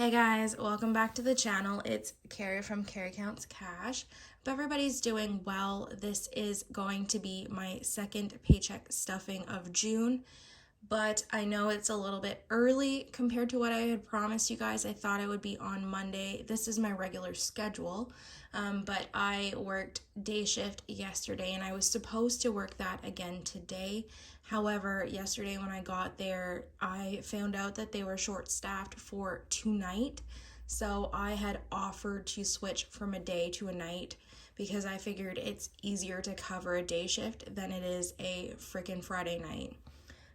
Hey guys, welcome back to the channel. It's Carrie from Carrie Counts Cash. Hope everybody's doing well. This is going to be my second paycheck stuffing of June, but I know it's a little bit early compared to what I had promised you guys. I thought it would be on Monday. This is my regular schedule, but I worked day shift yesterday and I was supposed to work that again today. However, yesterday when I got there, I found out that they were short-staffed for tonight. So I had offered to switch from a day to a night because I figured it's easier to cover a day shift than it is a freaking Friday night.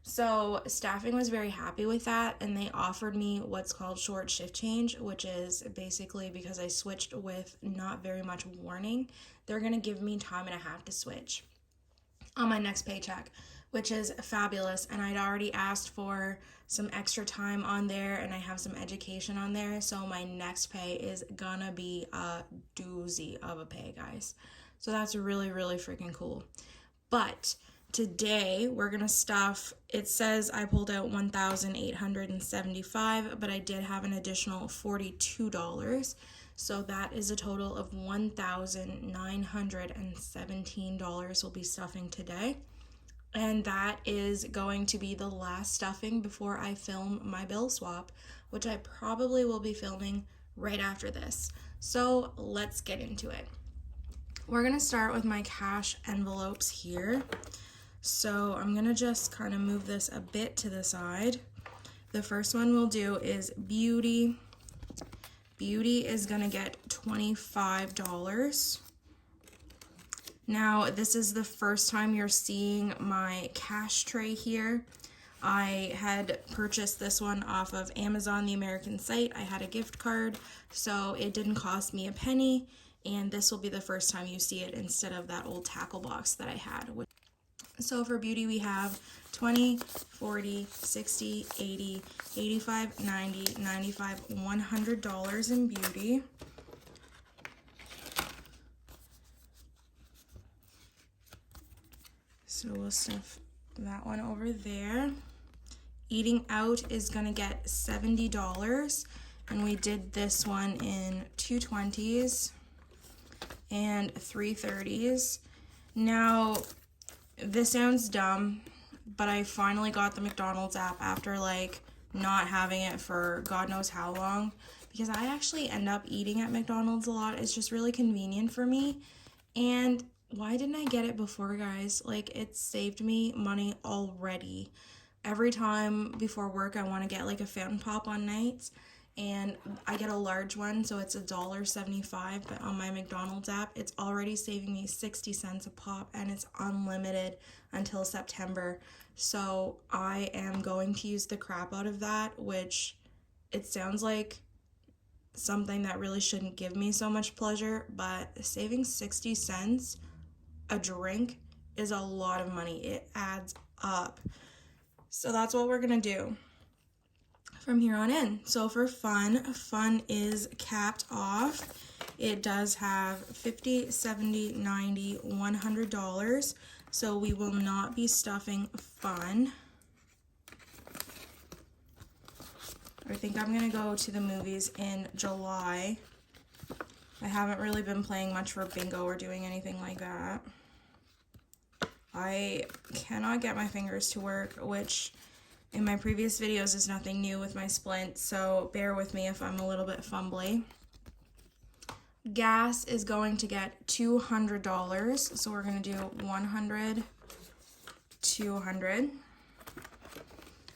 So staffing was very happy with that, and they offered me what's called short shift change, which is basically because I switched with not very much warning, they're going to give me time and a half to switch on my next paycheck, which is fabulous. And I'd already asked for some extra time on there, and I have some education on there, so my next pay is gonna be a doozy of a pay, guys. So that's really freaking cool. But today we're gonna stuff, it says I pulled out $1,875, but I did have an additional $42. So that is a total of $1,917 we'll be stuffing today. And that is going to be the last stuffing before I film my bill swap, which I probably will be filming right after this. So let's get into it. We're gonna start with my cash envelopes here. So I'm gonna just kind of move this a bit to the side. The first one we'll do is Beauty. Beauty is gonna get $25. Now, this is the first time you're seeing my cash tray here. I had purchased this one off of Amazon, the American site. I had a gift card, so it didn't cost me a penny, and this will be the first time you see it instead of that old tackle box that I had. So for Beauty, we have 20, 40, 60, 80, 85, 90, 95, $100 in Beauty. So we'll stuff that one over there. Eating out is gonna get $70, and we did this one in 220s and 330s. Now, this sounds dumb, but I finally got the McDonald's app after like not having it for God knows how long, because I actually end up eating at McDonald's a lot. It's just really convenient for me. And why didn't I get it before, guys? Like, it saved me money already. Every time before work, I want to get like a fountain pop on nights, and I get a large one, so it's $1.75, but on my McDonald's app, it's already saving me 60 cents a pop, and it's unlimited until September. So I am going to use the crap out of that, which it sounds like something that really shouldn't give me so much pleasure, but saving 60 cents a drink is a lot of money. It adds up. So that's what we're gonna do from here on in. So for fun is capped off. It does have $50, $70, $90, $100. So we will not be stuffing fun. I think I'm gonna go to the movies in July. I haven't really been playing much for bingo or doing anything like that. I cannot get my fingers to work, which in my previous videos is nothing new with my splint, so bear with me if I'm a little bit fumbly. Gas is going to get $200, so we're going to do 100, 200,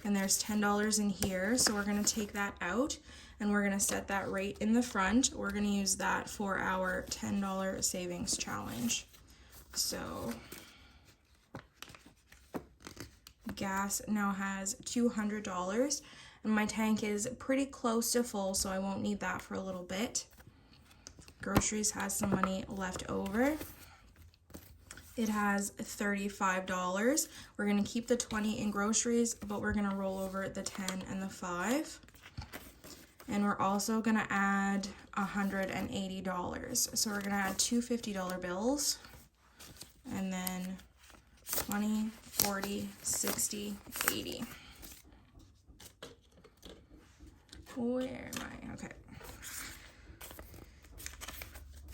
and there's $10 in here, so we're going to take that out, and we're going to set that rate in the front. We're going to use that for our $10 savings challenge. So gas now has $200, and my tank is pretty close to full, so I won't need that for a little bit. Groceries has some money left over. It has $35. We're going to keep the 20 in groceries, but we're going to roll over the 10 and the 5. And we're also going to add $180. So we're going to add two $50 bills, and then 20, 40, 60, 80. Where am I? Okay.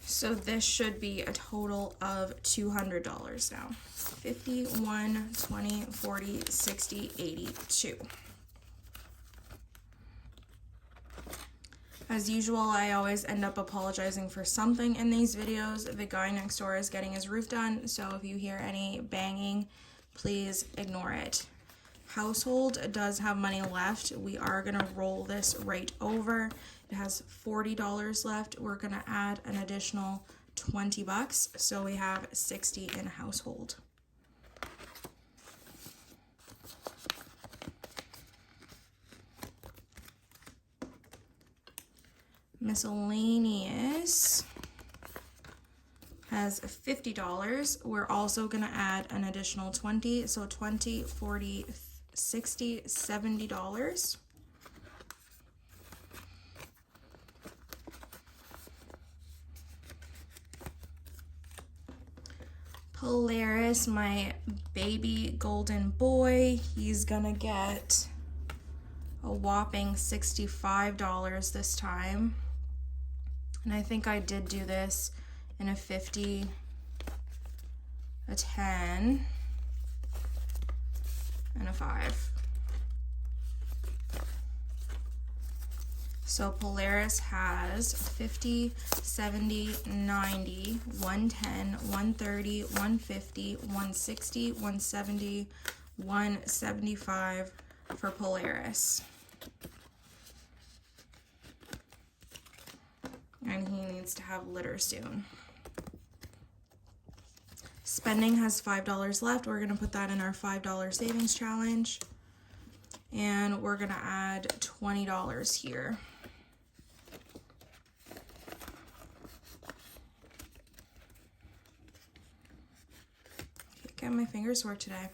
So this should be a total of $200 now. 50, 1, 20, 40, 60, 80, 2. As usual, I always end up apologizing for something in these videos. The guy next door is getting his roof done, so if you hear any banging, please ignore it. Household does have money left. We are gonna roll this right over. It has $40 left. We're gonna add an additional 20 bucks, so we have 60 in household. Miscellaneous has $50. We're also gonna add an additional 20, so 20, 40, 60, $70. Polaris, my baby golden boy, he's gonna get a whopping $65 this time. And I think I did do this in a 50, a 10, and a 5. So Polaris has 50, 70, 90, 110, 130, 150, 160, 170, 175 for Polaris. And he needs to have litter soon. Spending has $5 left. We're gonna put that in our $5 savings challenge. And we're gonna add $20 here. Get my fingers sore today.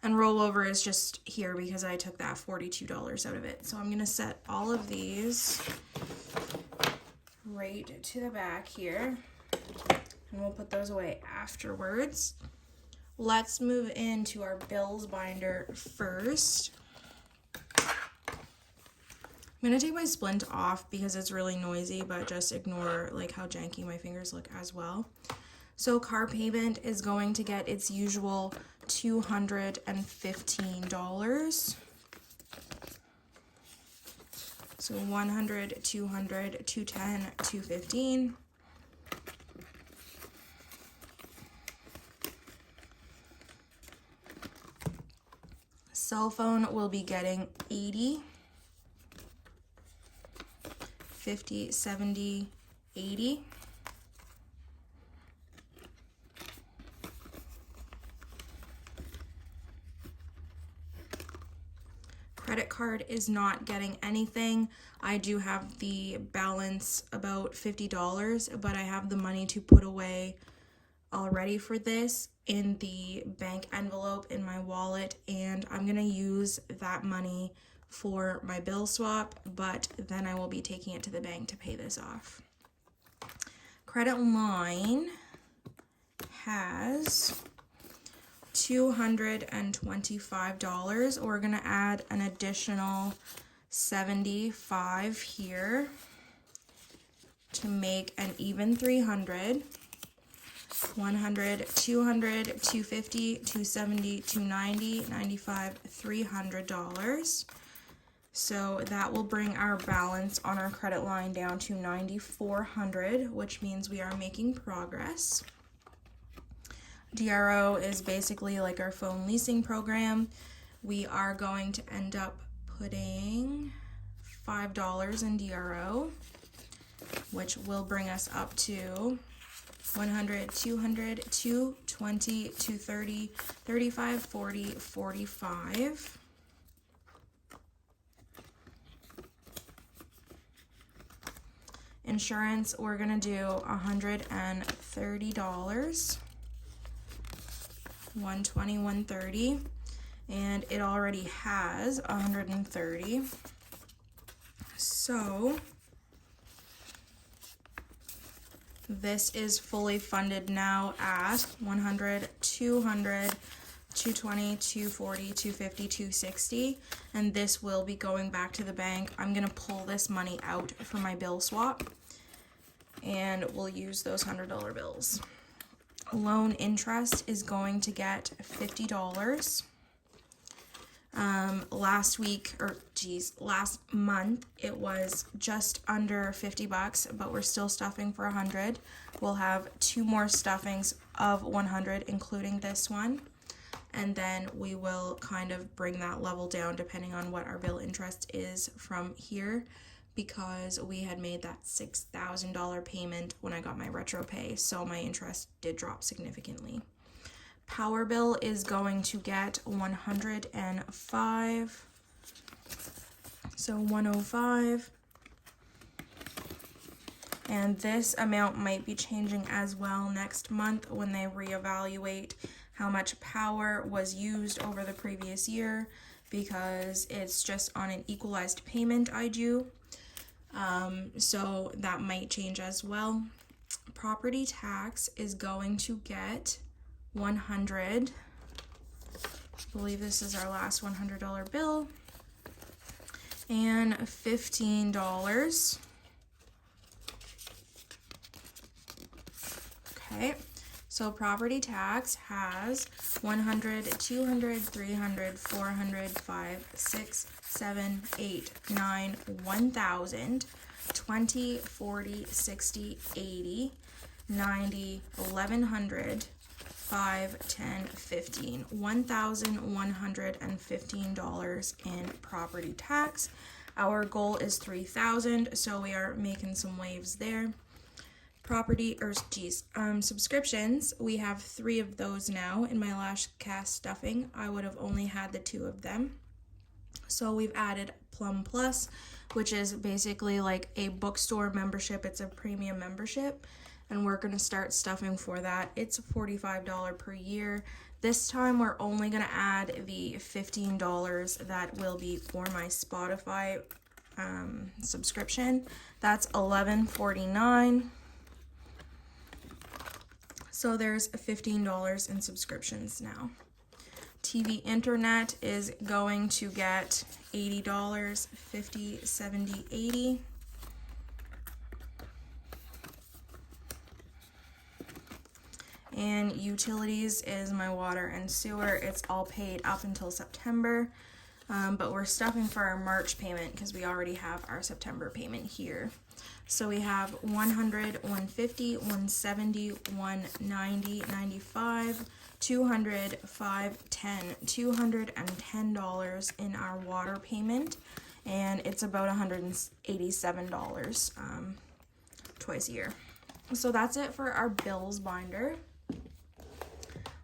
And rollover is just here because I took that $42 out of it. So I'm gonna set all of these right to the back here, and we'll put those away afterwards. Let's move into our bills binder first. I'm gonna take my splint off because it's really noisy, but just ignore like how janky my fingers look as well. So car payment is going to get its usual $215. So 100, 200, 210, 215. Cell phone will be getting 80, 50, 70, 80. Credit card is not getting anything. I do have the balance about $50, but I have the money to put away already for this in the bank envelope in my wallet, and I'm gonna use that money for my bill swap, but then I will be taking it to the bank to pay this off. Credit line has $225. We're gonna add an additional 75 here to make an even 300. 100, 200, 250, 270, 290, 95, $300. So that will bring our balance on our credit line down to $9,400, which means we are making progress. DRO is basically like our phone leasing program. We are going to end up putting $5 in DRO, which will bring us up to 100, 200, 220, 230, 35, 40, 45. Insurance, we're gonna do $130. 120, 130, and it already has 130. So this is fully funded now at 100, 200, 220, 240, 250, 260, and this will be going back to the bank. I'm gonna pull this money out for my bill swap, and we'll use those $100 bills. Loan interest is going to get $50. Last month it was just under 50 bucks, but we're still stuffing for 100. We'll have 2 more stuffings of 100, including this one. And then we will kind of bring that level down depending on what our bill interest is from here, because we had made that $6,000 payment when I got my retro pay, so my interest did drop significantly. Power bill is going to get 105, so 105. And this amount might be changing as well next month when they reevaluate how much power was used over the previous year, because it's just on an equalized payment I do. So that might change as well. Property tax is going to get 100. I believe this is our last $100 bill. And $15. Okay. So property tax has 100, 200, 300, 400, 5, 6, 7, 8, 9, 1,000, 20, 40, 60, 80, 90, 1,100, 5, 10, 15, $1,115 in property tax. Our goal is 3,000, so we are making some waves there. Subscriptions, we have 3 of those now. In my last cast stuffing, I would have only had the 2 of them. So we've added Plum Plus, which is basically like a bookstore membership. It's a premium membership, and we're going to start stuffing for that. It's $45 per year. This time we're only going to add the $15 that will be for my Spotify subscription. That's $11.49. So there's $15 in subscriptions now. TV internet is going to get $80, 50, 70, 80. And utilities is my water and sewer. It's all paid up until September, but we're stuffing for our March payment because we already have our September payment here. So we have 100, 150, 170, 190, 95, 200, 5, 10, $210 in our water payment, and it's about $187 twice a year. So that's it for our bills binder.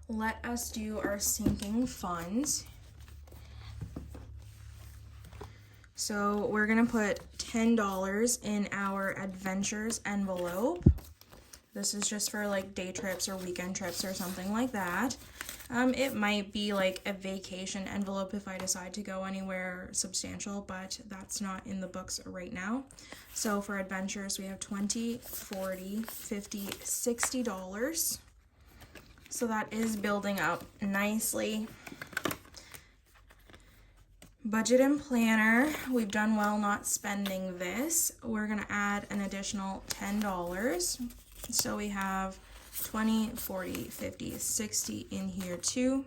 Let us do our sinking funds. So we're gonna put $10 in our adventures envelope. This is just for like day trips or weekend trips or something like that. It might be like a vacation envelope if I decide to go anywhere substantial, but that's not in the books right now. So for adventures, we have $20, $40, $50, $60. So that is building up nicely. Budget and planner, we've done well not spending this. We're gonna add an additional $10. So we have 20, 40, 50, 60 in here too.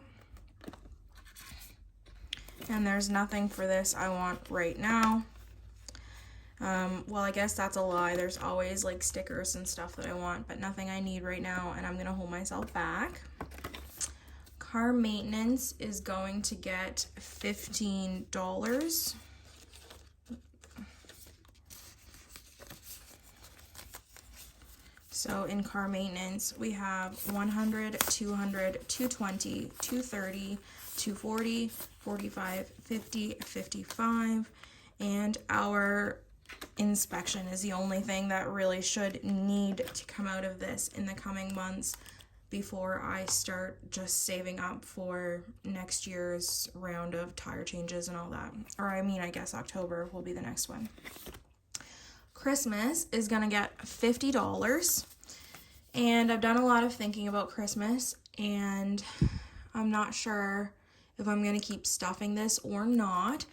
And there's nothing for this I want right now. Well, I guess that's a lie. There's always like stickers and stuff that I want, but nothing I need right now, and I'm gonna hold myself back. Car maintenance is going to get $15. So in car maintenance, we have 100, 200, 220, 230, 240, 45, 50, 55, and our inspection is the only thing that really should need to come out of this in the coming months before I start just saving up for next year's round of tire changes and all that. Or I mean, I guess October will be the next one. Christmas is gonna get $50. And I've done a lot of thinking about Christmas, and I'm not sure if I'm going to keep stuffing this or not.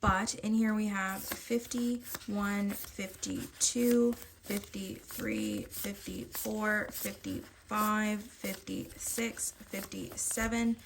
But in here we have 51, 52, 53, 54, 55, 56, 57,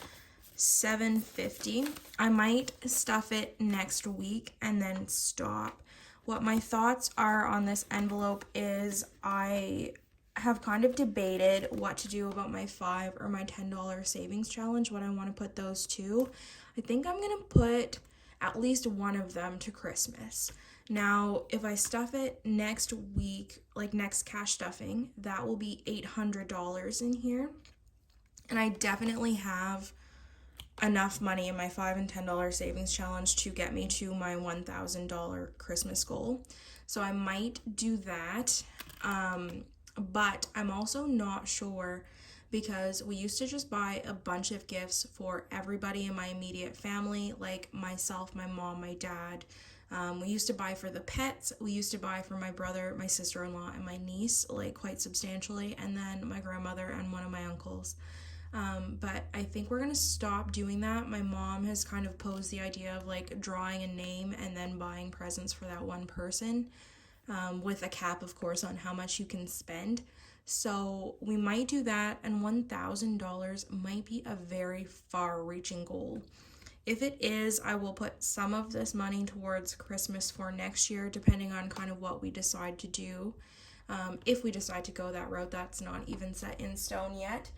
750. I might stuff it next week and then stop. What my thoughts are on this envelope is I have kind of debated what to do about my $5 or my $10 savings challenge, what I want to put those to. I think I'm going to put at least one of them to Christmas. Now, if I stuff it next week, like next cash stuffing, that will be $800 in here. And I definitely have enough money in my $5 and $10 savings challenge to get me to my $1,000 Christmas goal. So I might do that. But I'm also not sure, because we used to just buy a bunch of gifts for everybody in my immediate family, like myself, my mom, my dad. We used to buy for the pets. We used to buy for my brother, my sister-in-law, and my niece, like quite substantially, and then my grandmother and one of my uncles. But I think we're gonna stop doing that. My mom has kind of posed the idea of like drawing a name and then buying presents for that one person, with a cap, of course, on how much you can spend. So we might do that, and $1,000 might be a very far-reaching goal. If it is, I will put some of this money towards Christmas for next year, depending on kind of what we decide to do. If we decide to go that route, that's not even set in stone yet.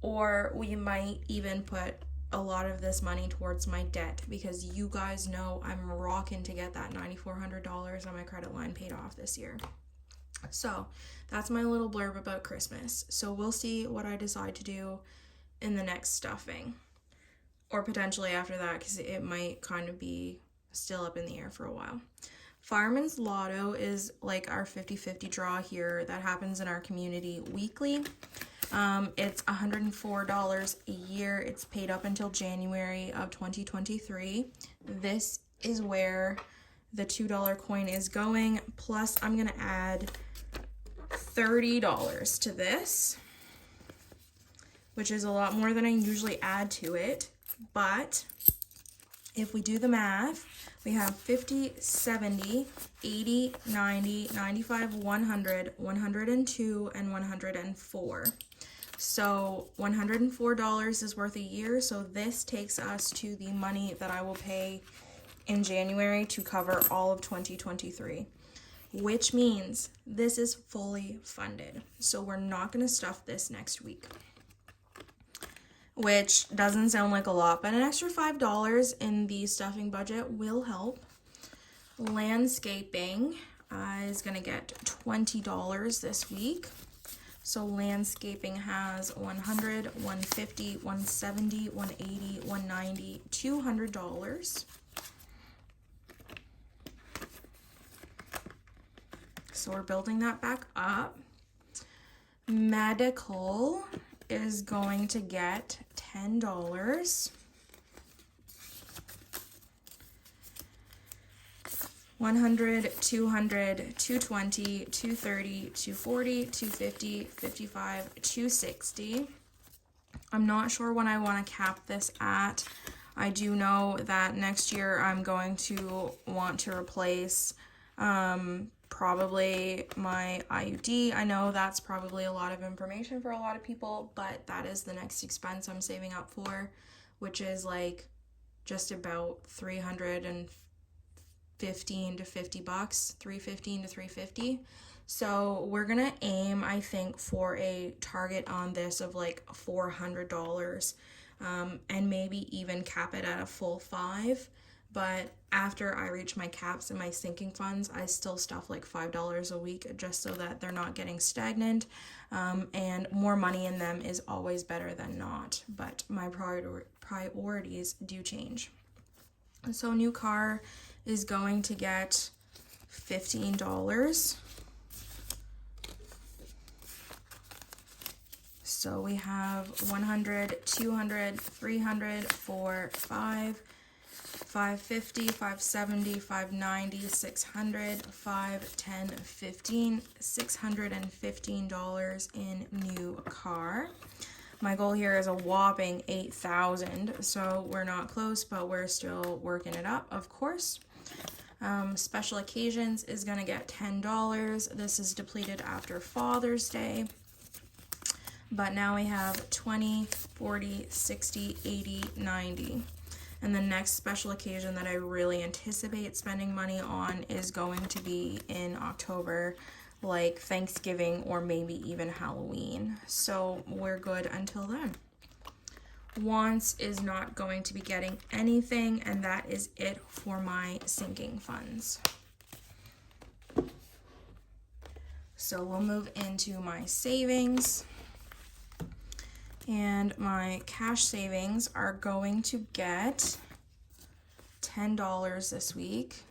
Or we might even put a lot of this money towards my debt, because you guys know I'm rocking to get that $9,400 on my credit line paid off this year. So that's my little blurb about Christmas. So we'll see what I decide to do in the next stuffing, or potentially after that, because it might kind of be still up in the air for a while. Fireman's Lotto is like our 50-50 draw here that happens in our community weekly. It's $104 a year. It's paid up until January of 2023. This is where the $2 coin is going. Plus, I'm going to add $30 to this, which is a lot more than I usually add to it. But if we do the math, we have 50, 70, 80, 90, 95, 100, 102, and 104. So $104 is worth a year. So this takes us to the money that I will pay in January to cover all of 2023, which means this is fully funded. So we're not going to stuff this next week, which doesn't sound like a lot, but an extra $5 in the stuffing budget will help. Landscaping is going to get $20 this week. So landscaping has $100, $150, $170, $180, $190, $200. So we're building that back up. Medical is going to get $10. 100, 200, 220, 230, 240, 250, 55, 260. I'm not sure when I want to cap this at. I do know that next year I'm going to want to replace probably my IUD. I know that's probably a lot of information for a lot of people, but that is the next expense I'm saving up for, which is like just about $315 to $50, $315 to $350. So we're gonna aim, I think, for a target on this of like $400, and maybe even cap it at a full $5. But after I reach my caps and my sinking funds, I still stuff like $5 a week just so that they're not getting stagnant. And more money in them is always better than not. But my priorities do change. So new car is going to get $15. So we have 100, 200, 300, 4, 5, 550, 570, 590, 600, 5, 10, 15, $615 in new car. My goal here is a whopping 8,000, so we're not close, but we're still working it up, of course. Special occasions is going to get $10. This is depleted after Father's Day. But now we have 20, 40, 60, 80, 90. And the next special occasion that I really anticipate spending money on is going to be in October, like Thanksgiving or maybe even Halloween. So we're good until then. Wants is not going to be getting anything, and that is it for my sinking funds. So we'll move into my savings. And my cash savings are going to get $10 this week.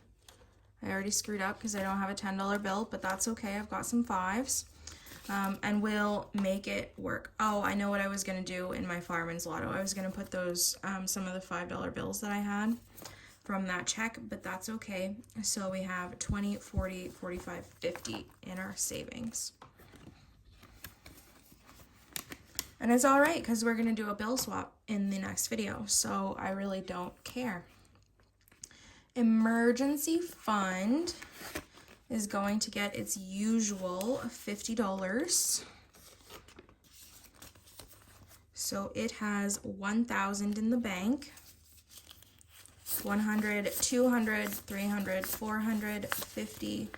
I already screwed up because I don't have a $10 bill, but that's okay. I've got some 5s. And we'll make it work. Oh, I know what I was going to do in my Fireman's Lotto. I was going to put those, some of the $5 bills that I had from that check, but that's okay. So we have 20, 40, 45, 50 in our savings. And it's all right because we're going to do a bill swap in the next video, so I really don't care. Emergency fund is going to get its usual $50. So it has 1,000 in the bank. 100, 200, 300, 400, 50,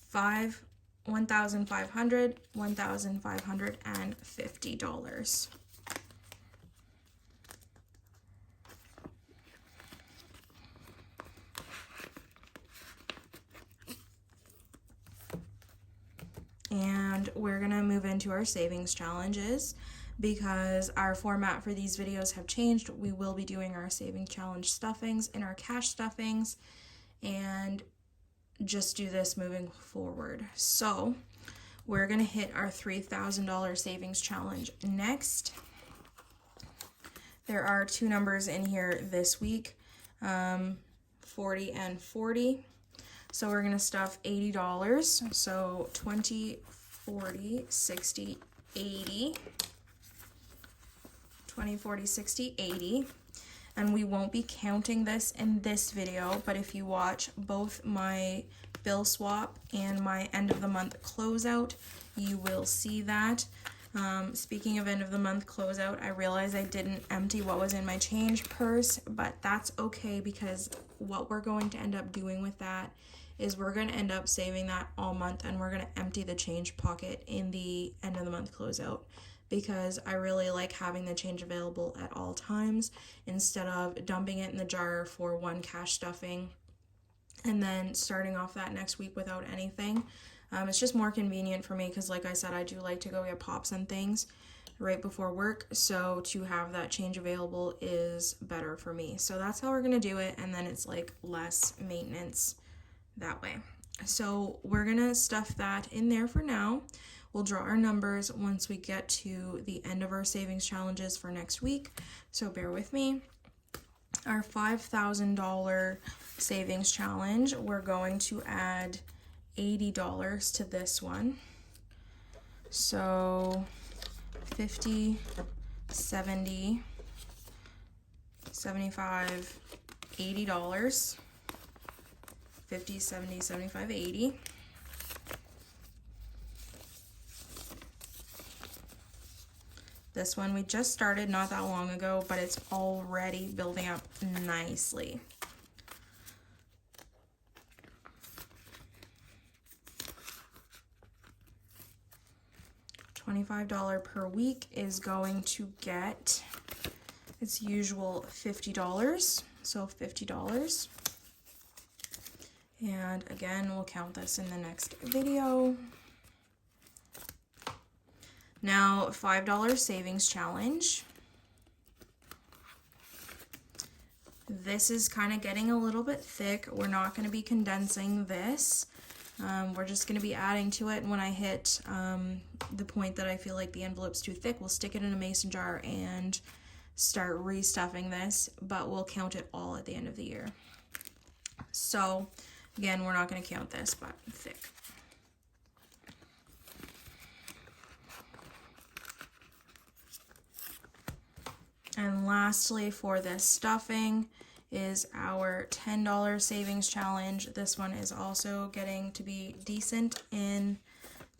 5, 1,500, $1,550. And we're gonna move into our savings challenges because our format for these videos have changed. We will be doing our savings challenge stuffings in our cash stuffings and just do this moving forward. So we're gonna hit our $3,000 savings challenge next. There are 2 numbers in here this week, 40 and 40. So we're gonna stuff $80. So 20, 40, 60, 80. 20, 40, 60, 80. And we won't be counting this in this video, but if you watch both my bill swap and my end of the month closeout, you will see that. Speaking of end of the month closeout, I realized I didn't empty what was in my change purse, but that's okay because what we're going to end up doing with that is we're going to end up saving that all month, and we're going to empty the change pocket in the end of the month closeout, because I really like having the change available at all times instead of dumping it in the jar for one cash stuffing and then starting off that next week without anything. It's just more convenient for me because, like I said, I do like to go get pops and things right before work, so to have that change available is better for me. So that's how we're going to do it, and then it's like less maintenance that way. So we're going to stuff that in there for now. We'll draw our numbers once we get to the end of our savings challenges for next week, so bear with me. Our $5,000 savings challenge, we're going to add $80 to this one. So 50, 70, 75, $80. 50, 70, 75, 80. This one we just started not that long ago, but it's already building up nicely. $25 per week is going to get its usual $50, so $50. And again, we'll count this in the next video. Now, $5 savings challenge. This is kind of getting a little bit thick. We're not going to be condensing this. We're just going to be adding to it. And when I hit the point that I feel like the envelope's too thick, we'll stick it in a mason jar and start restuffing this, but we'll count it all at the end of the year. So again, we're not going to count this, but thick. lastly, for this stuffing is our $10 savings challenge. This one is also getting to be decent in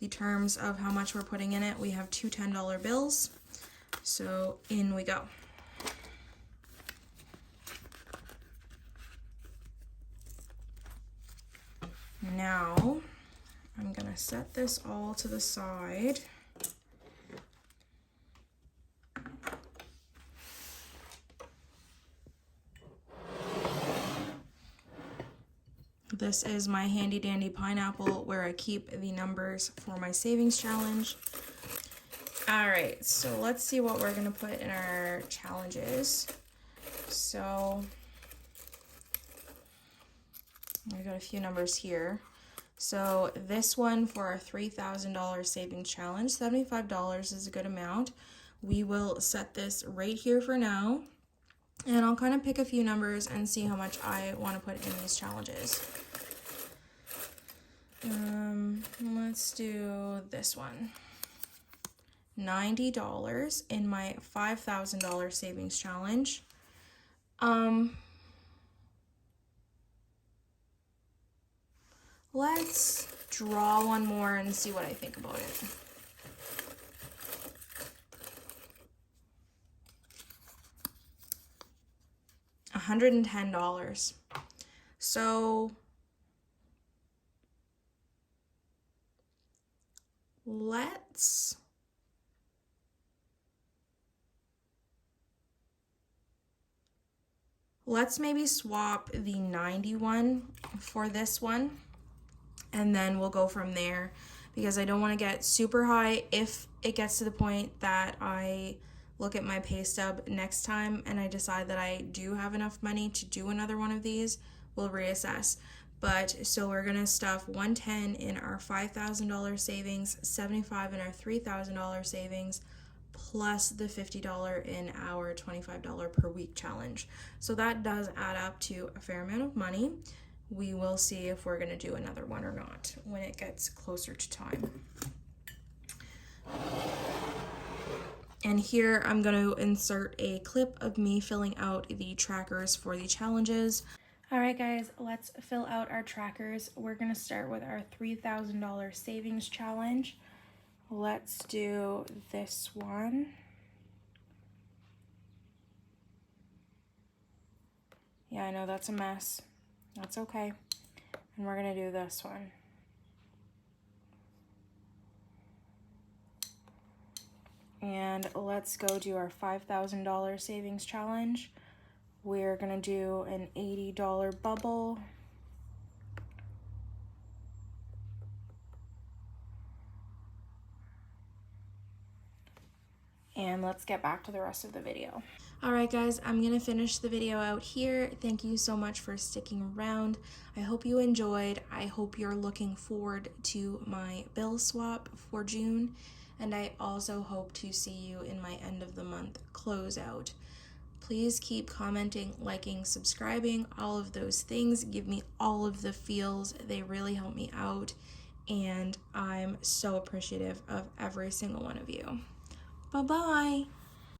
the terms of how much we're putting in it. We have two $10 bills, so in we go. Now, I'm gonna set this all to the side. This is my handy dandy pineapple where I keep the numbers for my savings challenge. All right, so let's see what we're gonna put in our challenges. So I got a few numbers here. So this one for our $3,000 savings challenge, $75 is a good amount. We will set this right here for now, and I'll kind of pick a few numbers and see how much I want to put in these challenges. Let's do this one. $90 in my $5,000 savings challenge. Let's draw one more and see what I think about it. $110. So let's maybe swap the 91 for this one, and then we'll go from there, because I don't want to get super high. If it gets to the point that I look at my pay stub next time and I decide that I do have enough money to do another one of these, we'll reassess. But so we're gonna stuff 110 in our $5,000 savings, 75 in our $3,000 savings, plus the $50 in our $25 per week challenge. So that does add up to a fair amount of money. We will see if we're gonna do another one or not when it gets closer to time. And here I'm going to insert a clip of me filling out the trackers for the challenges. All right, guys, let's fill out our trackers. We're going to start with our $3,000 savings challenge. Let's do this one. Yeah, I know that's a mess. That's okay. And we're going to do this one. And let's go do our $5,000 savings challenge. We're gonna do an $80 bubble. And let's get back to the rest of the video. All right, guys, I'm gonna finish the video out here. Thank you so much for sticking around. I hope you enjoyed. I hope you're looking forward to my bill swap for June. And I also hope to see you in my end of the month closeout. Please keep commenting, liking, subscribing, all of those things. Give me all of the feels. They really help me out. And I'm so appreciative of every single one of you. Bye-bye.